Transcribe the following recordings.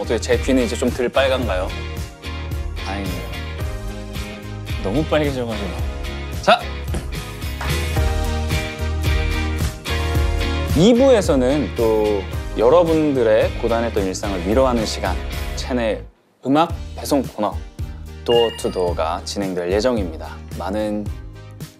어떻게 제 귀는 이제 좀 덜 빨간가요? 다행이에요. 너무 빨개져가지고. 자! 2부에서는 또 여러분들의 고단했던 일상을 위로하는 시간, 채널 음악 배송 코너 도어 투 도어가 진행될 예정입니다. 많은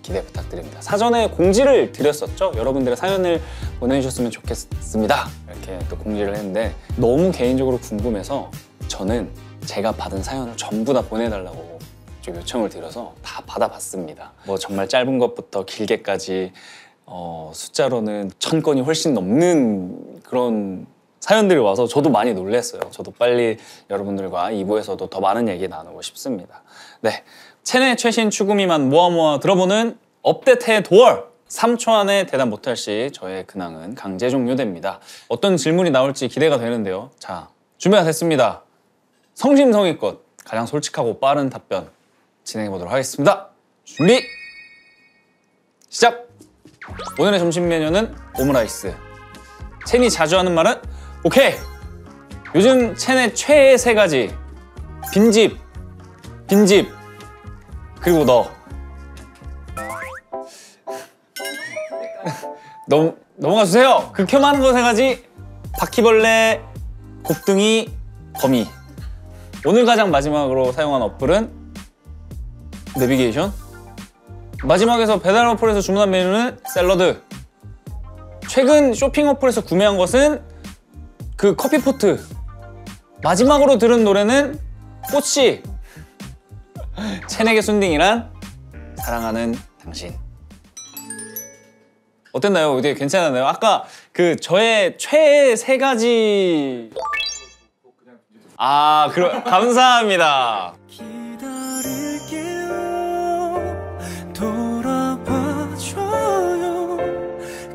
기대 부탁드립니다. 사전에 공지를 드렸었죠. 여러분들의 사연을 보내주셨으면 좋겠습니다. 이렇게 또 공지를 했는데 너무 개인적으로 궁금해서 저는 제가 받은 사연을 전부 다 보내달라고 좀 요청을 드려서 다 받아봤습니다. 뭐 정말 짧은 것부터 길게까지 숫자로는 1000건이 훨씬 넘는 그런 사연들이 와서 저도 많이 놀랐어요. 저도 빨리 여러분들과 2부에서도 더 많은 얘기 나누고 싶습니다. 네, 체내 최신 추구미만 모아 들어보는 업데이트의 도어! 3초 안에 대답 못할 시 저의 근황은 강제 종료됩니다. 어떤 질문이 나올지 기대가 되는데요. 자, 준비가 됐습니다. 성심성의껏 가장 솔직하고 빠른 답변 진행해보도록 하겠습니다. 준비! 시작! 오늘의 점심 메뉴는 오므라이스. 첸이 자주 하는 말은 오케이! 요즘 첸의 최애 3가지. 빈집, 그리고 너. 넘어가 주세요. 극혐하는 거 3가지. 바퀴벌레, 곱등이, 거미. 오늘 가장 마지막으로 사용한 어플은 내비게이션. 마지막에서 배달 어플에서 주문한 메뉴는 샐러드. 최근 쇼핑 어플에서 구매한 것은 그 커피포트. 마지막으로 들은 노래는 꽃씨. 첸에게 순딩이란 사랑하는 당신. 어땠나요? 어떻게 괜찮았나요? 아까 그 저의 최애 3가지. 감사합니다. 돌아봐줘요.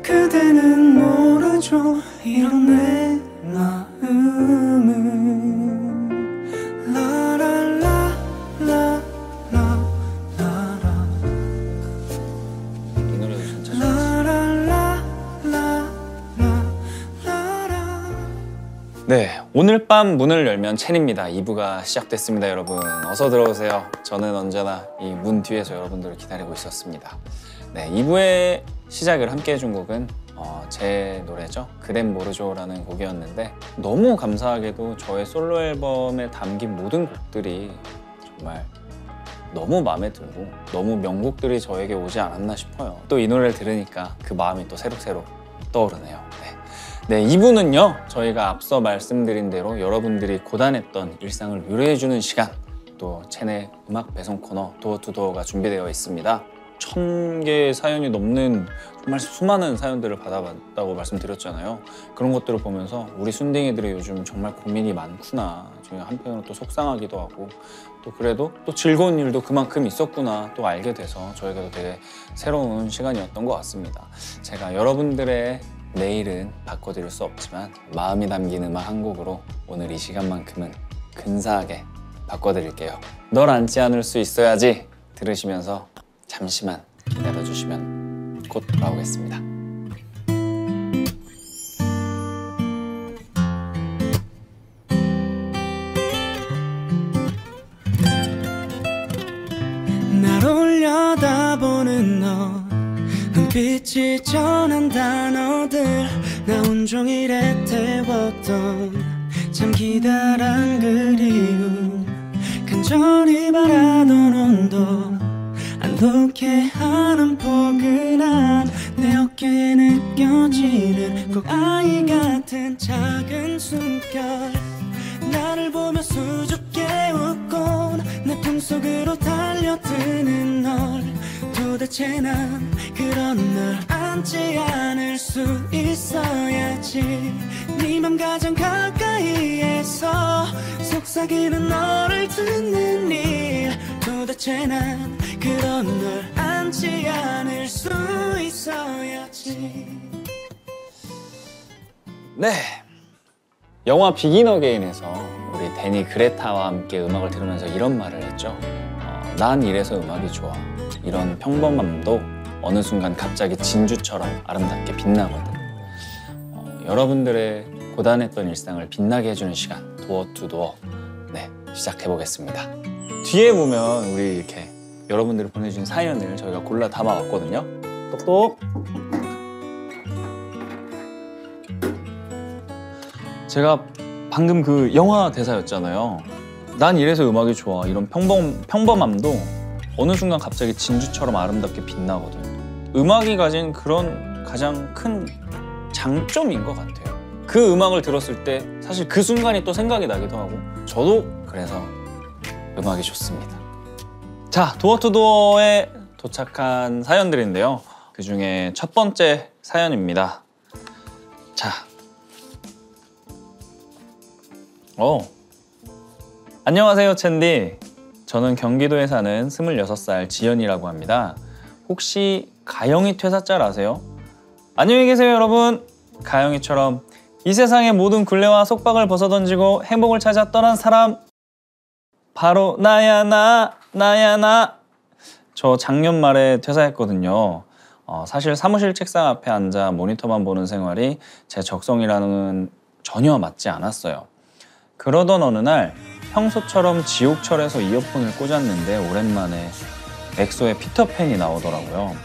그대는 모르죠. 이런 내 마음은 네, 오늘 밤 문을 열면 첸입니다. 2부가 시작됐습니다, 여러분. 어서 들어오세요. 저는 언제나 이 문 뒤에서 여러분들을 기다리고 있었습니다. 네, 2부의 시작을 함께 해준 곡은 제 노래죠. 그댄 모르죠라는 곡이었는데 너무 감사하게도 저의 솔로 앨범에 담긴 모든 곡들이 정말 너무 마음에 들고 너무 명곡들이 저에게 오지 않았나 싶어요. 또 이 노래를 들으니까 그 마음이 또 새록새록 떠오르네요. 네, 2부는요 저희가 앞서 말씀드린 대로 여러분들이 고단했던 일상을 위로해주는 시간, 또 첸의 음악 배송 코너 도어 투 도어가 준비되어 있습니다. 1000개의 사연이 넘는 정말 수많은 사연들을 받아봤다고 말씀드렸잖아요. 그런 것들을 보면서 우리 순댕이들이 요즘 정말 고민이 많구나, 한편으로 또 속상하기도 하고, 또 그래도 또 즐거운 일도 그만큼 있었구나 또 알게 돼서 저에게도 되게 새로운 시간이었던 것 같습니다. 제가 여러분들의 내일은 바꿔드릴 수 없지만 마음이 담긴 음악 한 곡으로 오늘 이 시간만큼은 근사하게 바꿔드릴게요. 널 안지 않을 수 있어야지 들으시면서 잠시만 기다려주시면 곧 돌아오겠습니다. 날 올려다보는 너, 눈빛이 전한 단어들, 나 온종일에 태웠던 참 기다란 그리움, 간절히 바라던 온도, 안독해 하는 포근한 내 어깨에 느껴지는 꼭 아이 같은 작은 숨결, 나를 보며 수줍게 웃곤 내 품속으로 달려드는 널, 도대체 난 그런 널 안지 않을 수 있어야지. 네 맘 가장 가까이에서 속삭이는 너를 듣는 일, 도대체 난 그런 널 안지 않을 수 있어야지. 네, 영화 비긴 어게인에서 우리 데니 그레타와 함께 음악을 들으면서 이런 말을 했죠. 난 이래서 음악이 좋아. 이런 평범함도 어느 순간 갑자기 진주처럼 아름답게 빛나거든. 여러분들의 고단했던 일상을 빛나게 해주는 시간, 도어 투 도어 네 시작해 보겠습니다. 뒤에 보면 우리 이렇게 여러분들이 보내주신 사연을 저희가 골라 담아왔거든요. 똑똑. 제가 방금 그 영화 대사였잖아요. 난 이래서 음악이 좋아. 이런 평범함도 어느 순간 갑자기 진주처럼 아름답게 빛나거든. 음악이 가진 그런 가장 큰 장점인 것 같아요. 그 음악을 들었을 때 사실 그 순간이 또 생각이 나기도 하고 저도 그래서 음악이 좋습니다. 자, 도어 투 도어에 도착한 사연들인데요. 그 중에 첫 번째 사연입니다. 자, 안녕하세요 챈디. 저는 경기도에 사는 26살 지연이라고 합니다. 혹시 가영이 퇴사짤 아세요? 안녕히 계세요 여러분. 가영이처럼 이 세상의 모든 굴레와 속박을 벗어던지고 행복을 찾아 떠난 사람 바로 나야 나. 저 작년 말에 퇴사했거든요. 사실 사무실 책상 앞에 앉아 모니터만 보는 생활이 제 적성이랑은 전혀 맞지 않았어요. 그러던 어느 날 평소처럼 지옥철에서 이어폰을 꽂았는데 오랜만에 엑소의 피터팬이 나오더라고요.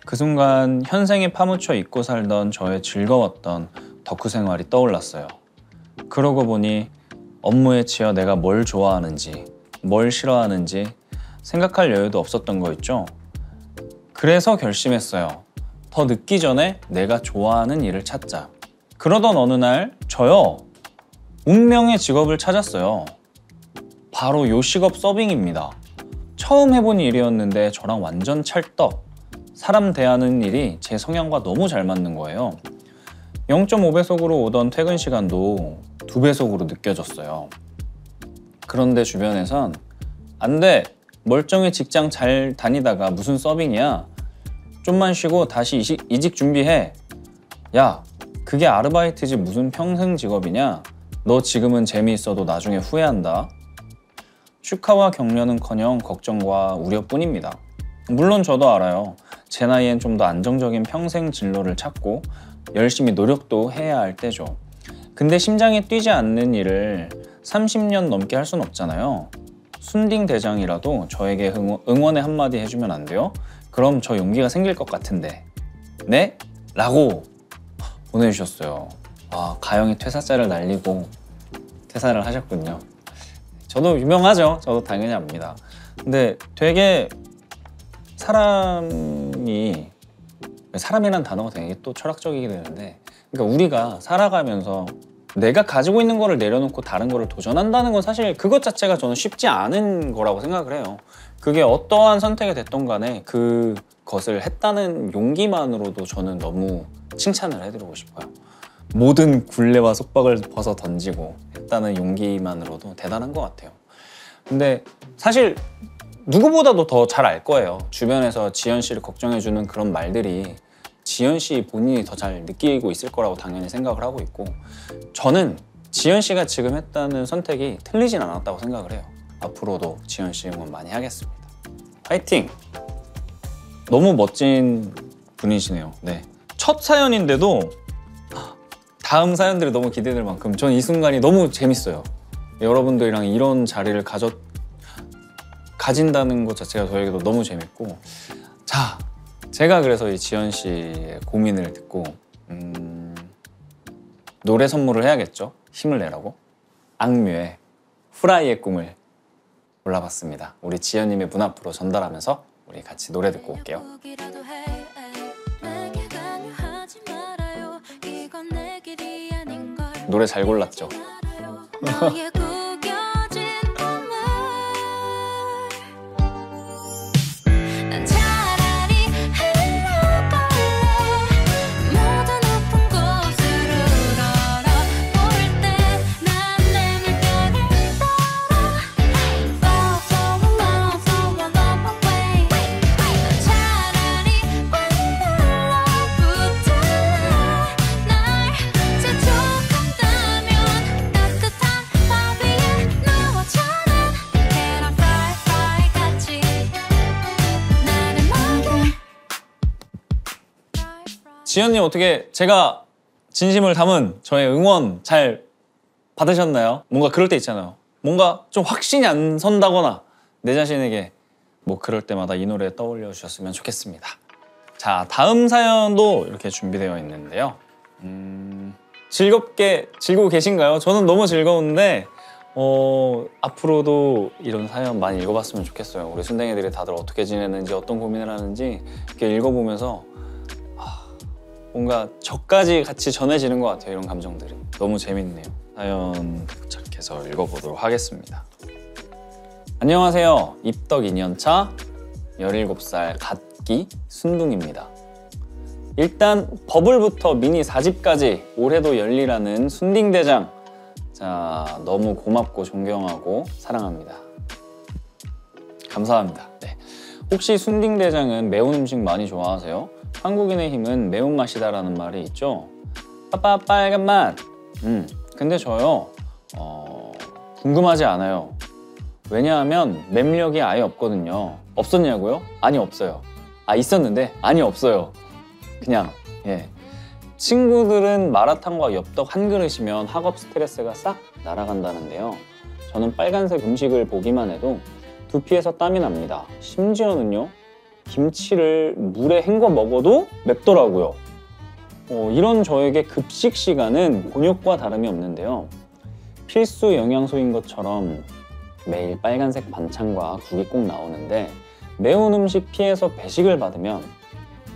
그 순간 현생에 파묻혀 잊고 살던 저의 즐거웠던 덕후 생활이 떠올랐어요. 그러고 보니 업무에 치여 내가 뭘 좋아하는지 뭘 싫어하는지 생각할 여유도 없었던 거 있죠. 그래서 결심했어요. 더 늦기 전에 내가 좋아하는 일을 찾자. 그러던 어느 날 저요 운명의 직업을 찾았어요. 바로 요식업 서빙입니다. 처음 해본 일이었는데 저랑 완전 찰떡. 사람 대하는 일이 제 성향과 너무 잘 맞는 거예요. 0.5배속으로 오던 퇴근 시간도 2배속으로 느껴졌어요. 그런데 주변에선 안 돼. 멀쩡히 직장 잘 다니다가 무슨 서빙이야. 좀만 쉬고 다시 이직 준비해. 야, 그게 아르바이트지 무슨 평생 직업이냐. 너 지금은 재미있어도 나중에 후회한다. 축하와 격려는커녕 걱정과 우려뿐입니다. 물론 저도 알아요. 제 나이엔 좀 더 안정적인 평생 진로를 찾고 열심히 노력도 해야 할 때죠. 근데 심장이 뛰지 않는 일을 30년 넘게 할 순 없잖아요. 순딩 대장이라도 저에게 응원의 한마디 해주면 안 돼요? 그럼 저 용기가 생길 것 같은데. 네? 라고 보내주셨어요. 아, 가영이 퇴사자를 날리고 퇴사를 하셨군요. 저도 유명하죠. 저도 당연히 압니다. 근데 되게 사람이란 단어가 되게 또 철학적이게 되는데, 그러니까 우리가 살아가면서 내가 가지고 있는 거를 내려놓고 다른 거를 도전한다는 건 사실 그것 자체가 저는 쉽지 않은 거라고 생각을 해요. 그게 어떠한 선택이 됐던 간에 그것을 했다는 용기만으로도 저는 너무 칭찬을 해드리고 싶어요. 모든 굴레와 속박을 벗어 던지고 했다는 용기만으로도 대단한 것 같아요. 근데 사실 누구보다도 더 잘 알 거예요. 주변에서 지연 씨를 걱정해주는 그런 말들이 지연 씨 본인이 더 잘 느끼고 있을 거라고 당연히 생각을 하고 있고, 저는 지연 씨가 지금 했다는 선택이 틀리진 않았다고 생각을 해요. 앞으로도 지연 씨 응원 많이 하겠습니다. 파이팅! 너무 멋진 분이시네요. 네. 첫 사연인데도 다음 사연들이 너무 기대될 만큼 전 이 순간이 너무 재밌어요. 여러분들이랑 이런 자리를 가진다는 것 자체가 저에게도 너무 재밌고, 자, 제가 그래서 이 지연 씨의 고민을 듣고 노래 선물을 해야겠죠? 힘을 내라고. 악뮤의 후라이의 꿈을 골라봤습니다. 우리 지연님의 문 앞으로 전달하면서 우리 같이 노래 듣고 올게요. 노래 잘 골랐죠? 지연님, 어떻게 제가 진심을 담은 저의 응원 잘 받으셨나요? 뭔가 그럴 때 있잖아요. 뭔가 좀 확신이 안 선다거나 내 자신에게 뭐 그럴 때마다 이 노래 떠올려 주셨으면 좋겠습니다. 자, 다음 사연도 이렇게 준비되어 있는데요. 즐겁게 즐기고 계신가요? 저는 너무 즐거운데 앞으로도 이런 사연 많이 읽어봤으면 좋겠어요. 우리 순댕이들이 다들 어떻게 지내는지 어떤 고민을 하는지 이렇게 읽어보면서 뭔가 저까지 같이 전해지는 것 같아요. 이런 감정들이 너무 재밌네요. 사연 도착해서 읽어보도록 하겠습니다. 안녕하세요. 입덕 2년차 17살 갓기 순둥입니다. 일단 버블부터 미니 4집까지 올해도 열리라는 순딩대장, 자, 너무 고맙고 존경하고 사랑합니다. 감사합니다. 네. 혹시 순딩대장은 매운 음식 많이 좋아하세요? 한국인의 힘은 매운맛이다라는 말이 있죠. 빠빠 빨간 맛. 근데 저요 궁금하지 않아요. 왜냐하면 맵력이 아예 없거든요. 없었냐고요? 아니, 없어요. 있었는데 아니, 없어요. 그냥 친구들은 마라탕과 엽떡 한 그릇이면 학업 스트레스가 싹 날아간다는데요. 저는 빨간색 음식을 보기만 해도 두피에서 땀이 납니다. 심지어는요, 김치를 물에 헹궈 먹어도 맵더라고요. 이런 저에게 급식 시간은 곤욕과 다름이 없는데요. 필수 영양소인 것처럼 매일 빨간색 반찬과 국이 꼭 나오는데 매운 음식 피해서 배식을 받으면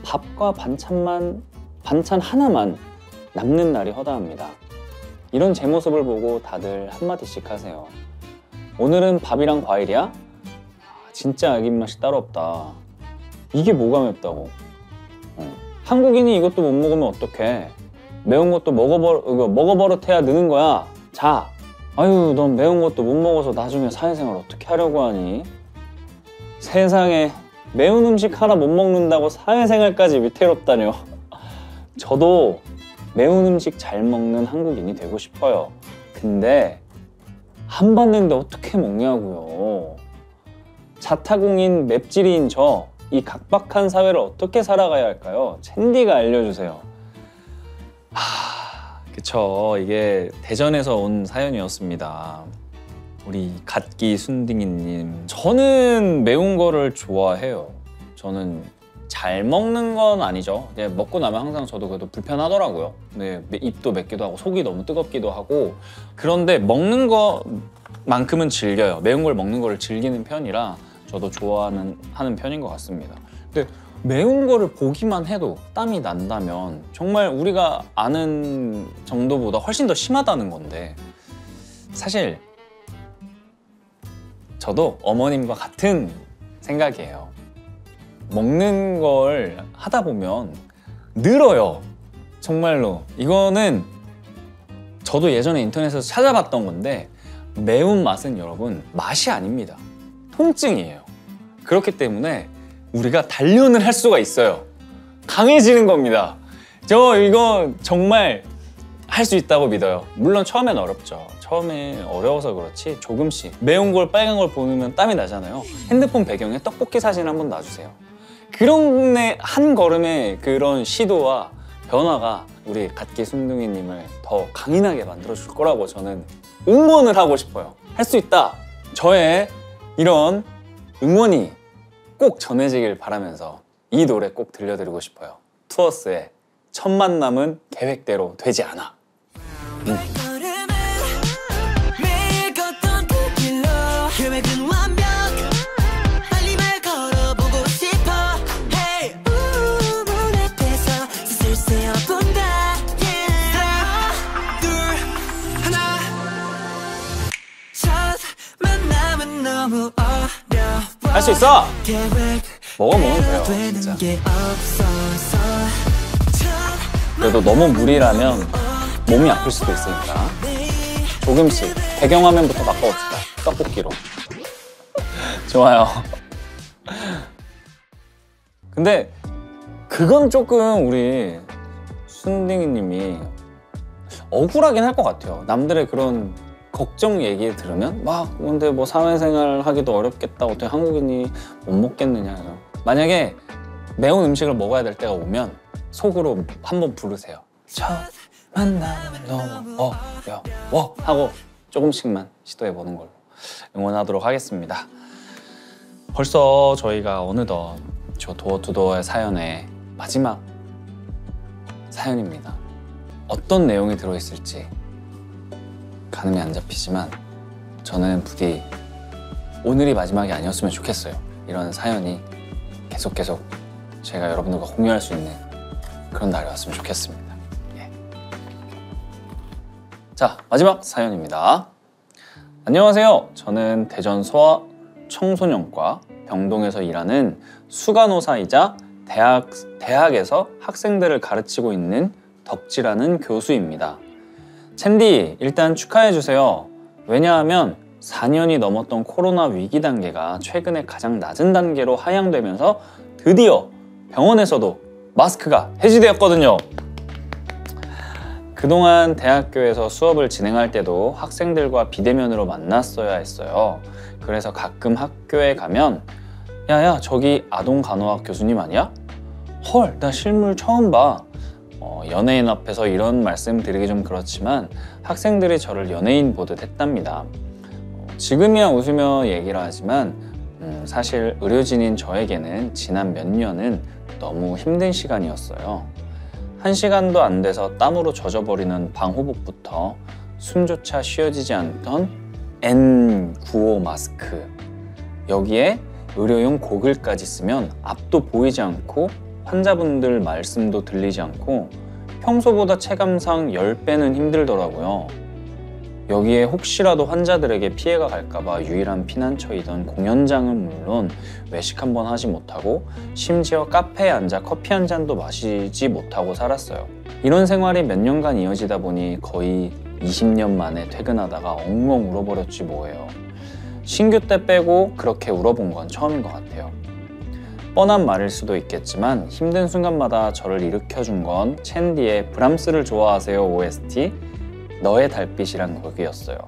밥과 반찬 하나만 남는 날이 허다합니다. 이런 제 모습을 보고 다들 한마디씩 하세요. 오늘은 밥이랑 과일이야? 진짜 아기 입맛이 따로 없다. 이게 뭐가 맵다고? 한국인이 이것도 못 먹으면 어떡해? 매운 것도 먹어버릇해야 느는 거야. 자, 아유, 넌 매운 것도 못 먹어서 나중에 사회생활 어떻게 하려고 하니? 세상에, 매운 음식 하나 못 먹는다고 사회생활까지 위태롭다뇨. 저도 매운 음식 잘 먹는 한국인이 되고 싶어요. 근데 한 봤는데 어떻게 먹냐고요. 자타공인 맵찔이인 저, 이 각박한 사회를 어떻게 살아가야 할까요? 챈디가 알려주세요. 그쵸, 이게 대전에서 온 사연이었습니다. 우리 갓기 순딩이님, 저는 매운 거를 좋아해요. 저는 잘 먹는 건 아니죠. 먹고 나면 항상 저도 그래도 불편하더라고요. 네, 입도 맵기도 하고 속이 너무 뜨겁기도 하고. 그런데 먹는 거만큼은 즐겨요. 매운 걸 먹는 거를 즐기는 편이라 저도 하는 편인 것 같습니다. 근데 매운 거를 보기만 해도 땀이 난다면 정말 우리가 아는 정도보다 훨씬 더 심하다는 건데, 사실 저도 어머님과 같은 생각이에요. 먹는 걸 하다 보면 늘어요. 정말로. 이거는 저도 예전에 인터넷에서 찾아봤던 건데, 매운맛은 여러분 맛이 아닙니다. 통증이에요. 그렇기 때문에 우리가 단련을 할 수가 있어요. 강해지는 겁니다. 저 이거 정말 할 수 있다고 믿어요. 물론 처음엔 어렵죠. 처음에 어려워서 그렇지 조금씩 매운 걸, 빨간 걸 보면 땀이 나잖아요. 핸드폰 배경에 떡볶이 사진 한번 놔주세요. 그런 한 걸음의 그런 시도와 변화가 우리 갓기 순둥이님을 더 강인하게 만들어줄 거라고 저는 응원을 하고 싶어요. 할 수 있다. 저의 이런 응원이 꼭 전해지길 바라면서 이 노래 꼭 들려드리고 싶어요. 투어스의 첫 만남은 계획대로 되지 않아. 할 수 있어! 먹으면 돼요, 진짜. 그래도 너무 무리라면 몸이 아플 수도 있으니까 조금씩 배경화면부터 바꿔봅시다. 떡볶이로. 좋아요. 근데 그건 조금 우리 순딩이님이 억울하긴 할 것 같아요. 남들의 그런 걱정 얘기 들으면 막 근데 뭐 사회생활 하기도 어렵겠다. 어떻게 한국인이 못 먹겠느냐. 만약에 매운 음식을 먹어야 될 때가 오면 속으로 한번 부르세요. 첫 만나면 너무 어려워 하고 조금씩만 시도해보는 걸로 응원하도록 하겠습니다. 벌써 저희가 어느덧 저 도어투도어의 사연의 마지막 사연입니다. 어떤 내용이 들어있을지 가늠이 안 잡히지만 저는 부디 오늘이 마지막이 아니었으면 좋겠어요. 이런 사연이 계속 제가 여러분들과 공유할 수 있는 그런 날이 왔으면 좋겠습니다. 예. 자, 마지막 사연입니다. 안녕하세요. 저는 대전 소아 청소년과 병동에서 일하는 수간호사이자 대학에서 학생들을 가르치고 있는 덕지라는 교수입니다. 챈디, 일단 축하해주세요. 왜냐하면 4년이 넘었던 코로나 위기 단계가 최근에 가장 낮은 단계로 하향되면서 드디어 병원에서도 마스크가 해지되었거든요. 그동안 대학교에서 수업을 진행할 때도 학생들과 비대면으로 만났어야 했어요. 그래서 가끔 학교에 가면 야야, 저기 아동간호학 교수님 아니야? 헐, 나 실물 처음 봐. 연예인 앞에서 이런 말씀 드리기 좀 그렇지만 학생들이 저를 연예인 보듯 했답니다. 지금이야 웃으며 얘기를 하지만 사실 의료진인 저에게는 지난 몇 년은 너무 힘든 시간이었어요. 1시간도 안 돼서 땀으로 젖어버리는 방호복부터 숨조차 쉬어지지 않던 N95 마스크, 여기에 의료용 고글까지 쓰면 앞도 보이지 않고 환자분들 말씀도 들리지 않고 평소보다 체감상 10배는 힘들더라고요. 여기에 혹시라도 환자들에게 피해가 갈까봐 유일한 피난처이던 공연장은 물론 외식 한번 하지 못하고 심지어 카페에 앉아 커피 한 잔도 마시지 못하고 살았어요. 이런 생활이 몇 년간 이어지다 보니 거의 20년 만에 퇴근하다가 엉엉 울어버렸지 뭐예요. 신규 때 빼고 그렇게 울어본 건 처음인 것 같아요. 뻔한 말일 수도 있겠지만 힘든 순간마다 저를 일으켜준 건 챈디의 브람스를 좋아하세요 OST 너의 달빛이란 곡이었어요.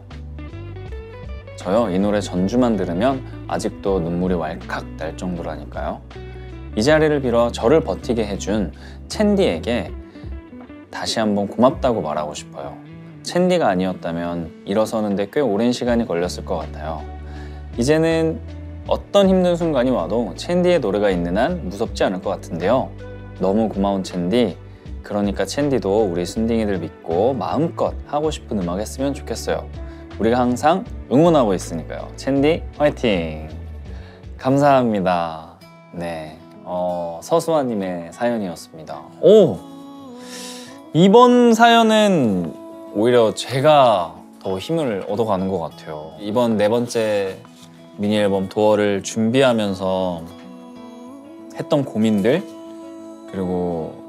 저요, 이 노래 전주만 들으면 아직도 눈물이 왈칵 날 정도라니까요. 이 자리를 빌어 저를 버티게 해준 챈디에게 다시 한번 고맙다고 말하고 싶어요. 챈디가 아니었다면 일어서는데 꽤 오랜 시간이 걸렸을 것 같아요. 이제는 어떤 힘든 순간이 와도 챈디의 노래가 있는 한 무섭지 않을 것 같은데요. 너무 고마운 챈디. 그러니까 챈디도 우리 순딩이들 믿고 마음껏 하고 싶은 음악 했으면 좋겠어요. 우리가 항상 응원하고 있으니까요. 챈디 화이팅! 감사합니다. 네, 서수아님의 사연이었습니다. 오! 이번 사연은 오히려 제가 더 힘을 얻어가는 것 같아요. 이번 4번째 미니 앨범 도어를 준비하면서 했던 고민들, 그리고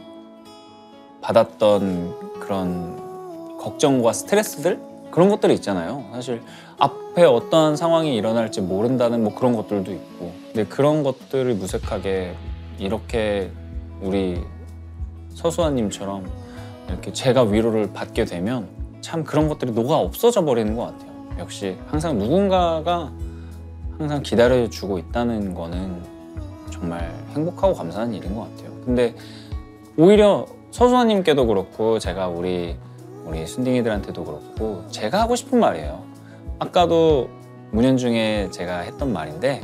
받았던 그런 걱정과 스트레스들, 그런 것들이 있잖아요. 사실 앞에 어떠한 상황이 일어날지 모른다는 뭐 그런 것들도 있고, 근데 그런 것들을 무색하게 이렇게 우리 서수아님처럼 이렇게 제가 위로를 받게 되면 참 그런 것들이 녹아 없어져 버리는 것 같아요. 역시 항상 누군가가 항상 기다려주고 있다는 거는 정말 행복하고 감사한 일인 것 같아요. 근데 오히려 서수아님께도 그렇고 제가 우리 순딩이들한테도 그렇고 제가 하고 싶은 말이에요. 아까도 문연 중에 제가 했던 말인데,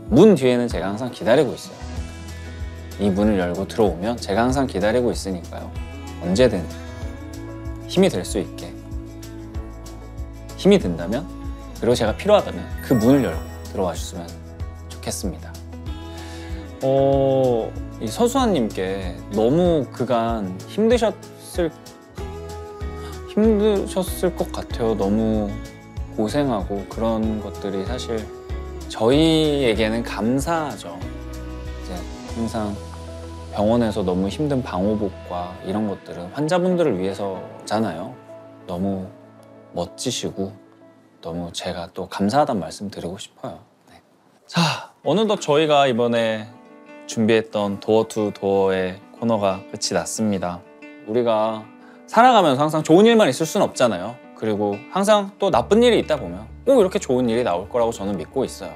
문 뒤에는 제가 항상 기다리고 있어요. 이 문을 열고 들어오면 제가 항상 기다리고 있으니까요. 언제든 힘이 될 수 있게, 힘이 든다면, 그리고 제가 필요하다면 그 문을 열고 들어와 주셨으면 좋겠습니다. 이 서수아님께 너무 그간 힘드셨을 것 같아요. 너무 고생하고 그런 것들이 사실 저희에게는 감사하죠. 이제 항상 병원에서 너무 힘든 방호복과 이런 것들은 환자분들을 위해서잖아요. 너무 멋지시고 너무 제가 또 감사하다는 말씀 드리고 싶어요. 네. 자, 어느덧 저희가 이번에 준비했던 도어 투 도어의 코너가 끝이 났습니다. 우리가 살아가면서 항상 좋은 일만 있을 수는 없잖아요. 그리고 항상 또 나쁜 일이 있다 보면 꼭 이렇게 좋은 일이 나올 거라고 저는 믿고 있어요.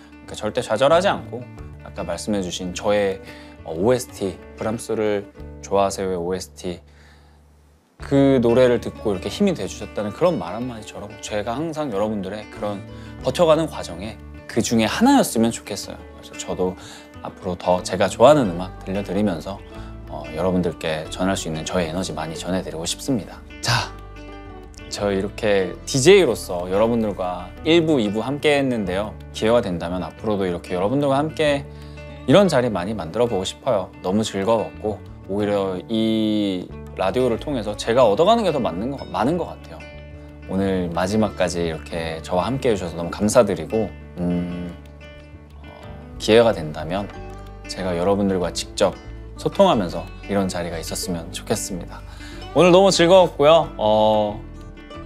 그러니까 절대 좌절하지 않고 아까 말씀해주신 저의 OST, 브람스를 좋아하세요의 OST 그 노래를 듣고 이렇게 힘이 돼주셨다는 그런 말 한마디처럼 제가 항상 여러분들의 그런 버텨가는 과정에 그 중에 하나였으면 좋겠어요. 그래서 저도 앞으로 더 제가 좋아하는 음악 들려드리면서 여러분들께 전할 수 있는 저의 에너지 많이 전해드리고 싶습니다. 자, 저 이렇게 DJ로서 여러분들과 1부, 2부 함께 했는데요. 기회가 된다면 앞으로도 이렇게 여러분들과 함께 이런 자리 많이 만들어 보고 싶어요. 너무 즐거웠고 오히려 이 라디오를 통해서 제가 얻어가는 게 더 많은 것 같아요. 오늘 마지막까지 이렇게 저와 함께 해주셔서 너무 감사드리고 기회가 된다면 제가 여러분들과 직접 소통하면서 이런 자리가 있었으면 좋겠습니다. 오늘 너무 즐거웠고요.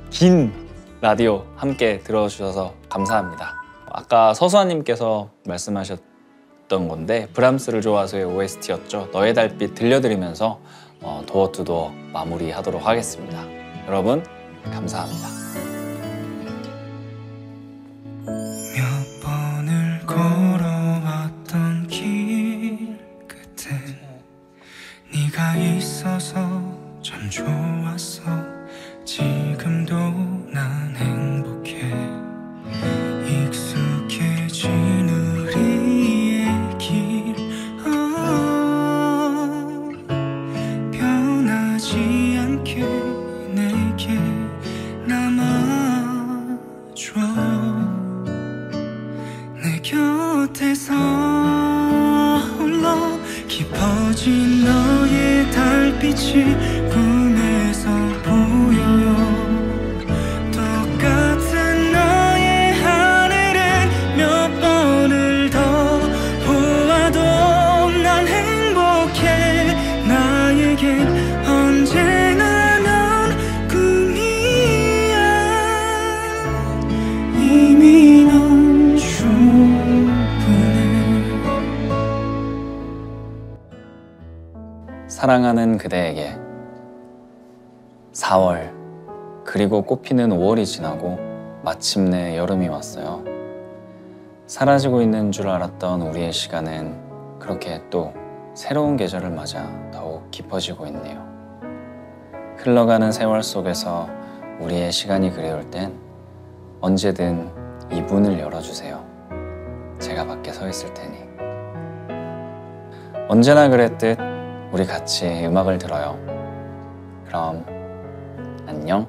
긴 라디오 함께 들어주셔서 감사합니다. 아까 서수아님께서 말씀하셨던 건데 브람스를 좋아서의 OST였죠. 너의 달빛 들려드리면서 도어 투 도어 마무리하도록 하겠습니다. 여러분 감사합니다. 몇 번을 걸어왔던 길 끝에 네가 있어서 참 좋았어. 지금도 난 행복해. 익숙해진 우리의 길 변하지 않게 내게 남아줘. 내 곁에서 홀로 깊어진 너의 달빛이 꿈에서 보여요. 똑같은 너의 하늘을 몇 번을 더 보아도 난 행복해. 나에겐 언제나 넌 꿈이야. 이미 넌 충분해. 사랑하는 그대에게 4월 그리고 꽃피는 5월이 지나고 마침내 여름이 왔어요. 사라지고 있는 줄 알았던 우리의 시간은 그렇게 또 새로운 계절을 맞아 더욱 깊어지고 있네요. 흘러가는 세월 속에서 우리의 시간이 그리울 땐 언제든 이 문을 열어주세요. 제가 밖에 서 있을 테니. 언제나 그랬듯 우리 같이 음악을 들어요. 그럼 안녕.